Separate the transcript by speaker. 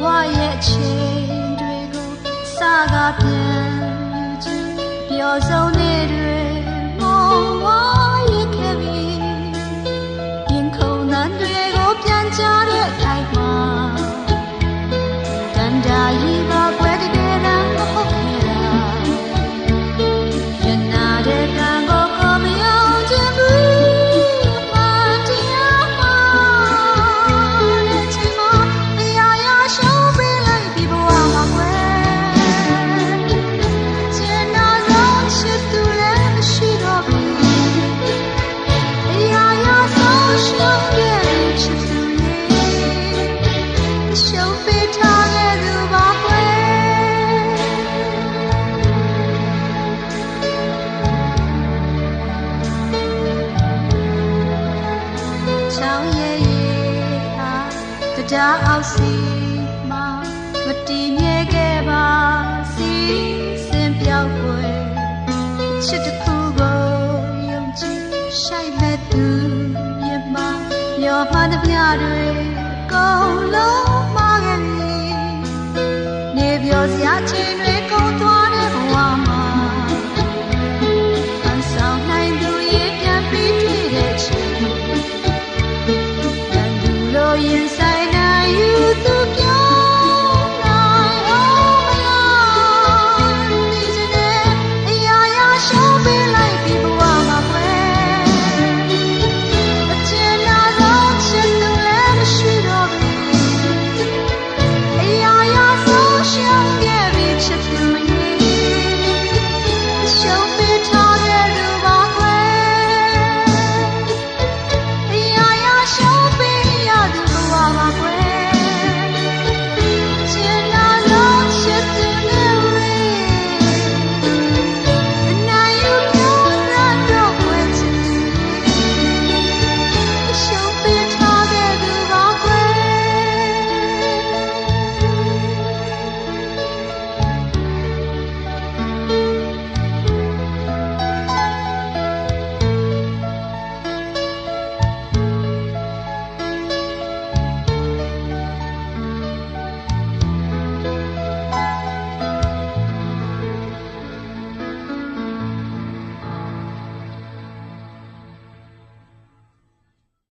Speaker 1: ဝရဲ့အချိန်တွေကိုစာကပြန်ယူကြည့်ပျော်ဆုံးနေ့တွေမောဝါရဲ့ခဲ့ပြီရင်ခုန်သံတွေကိုပြန်ကြတဲ့ခိုင်မှာတန်တာကြီးပါကွယ်တကယ်တမ်းမဟုတ်ခဲ့တာရနာတဲ့ကံကိုကိုမယုံချင်ဘူးဒါအောက်စီမှာမတည်မြဲခဲ့ပါစီစင်ပြောက်ွယ်ချစ်တစ်ခုကိုယုံကြည်ရှိုက်မဲ့သူမြတ်မမျောမှန်းသမျှတွေကုန်လုံးမှားခဲ့ပြီနေပြောစရာ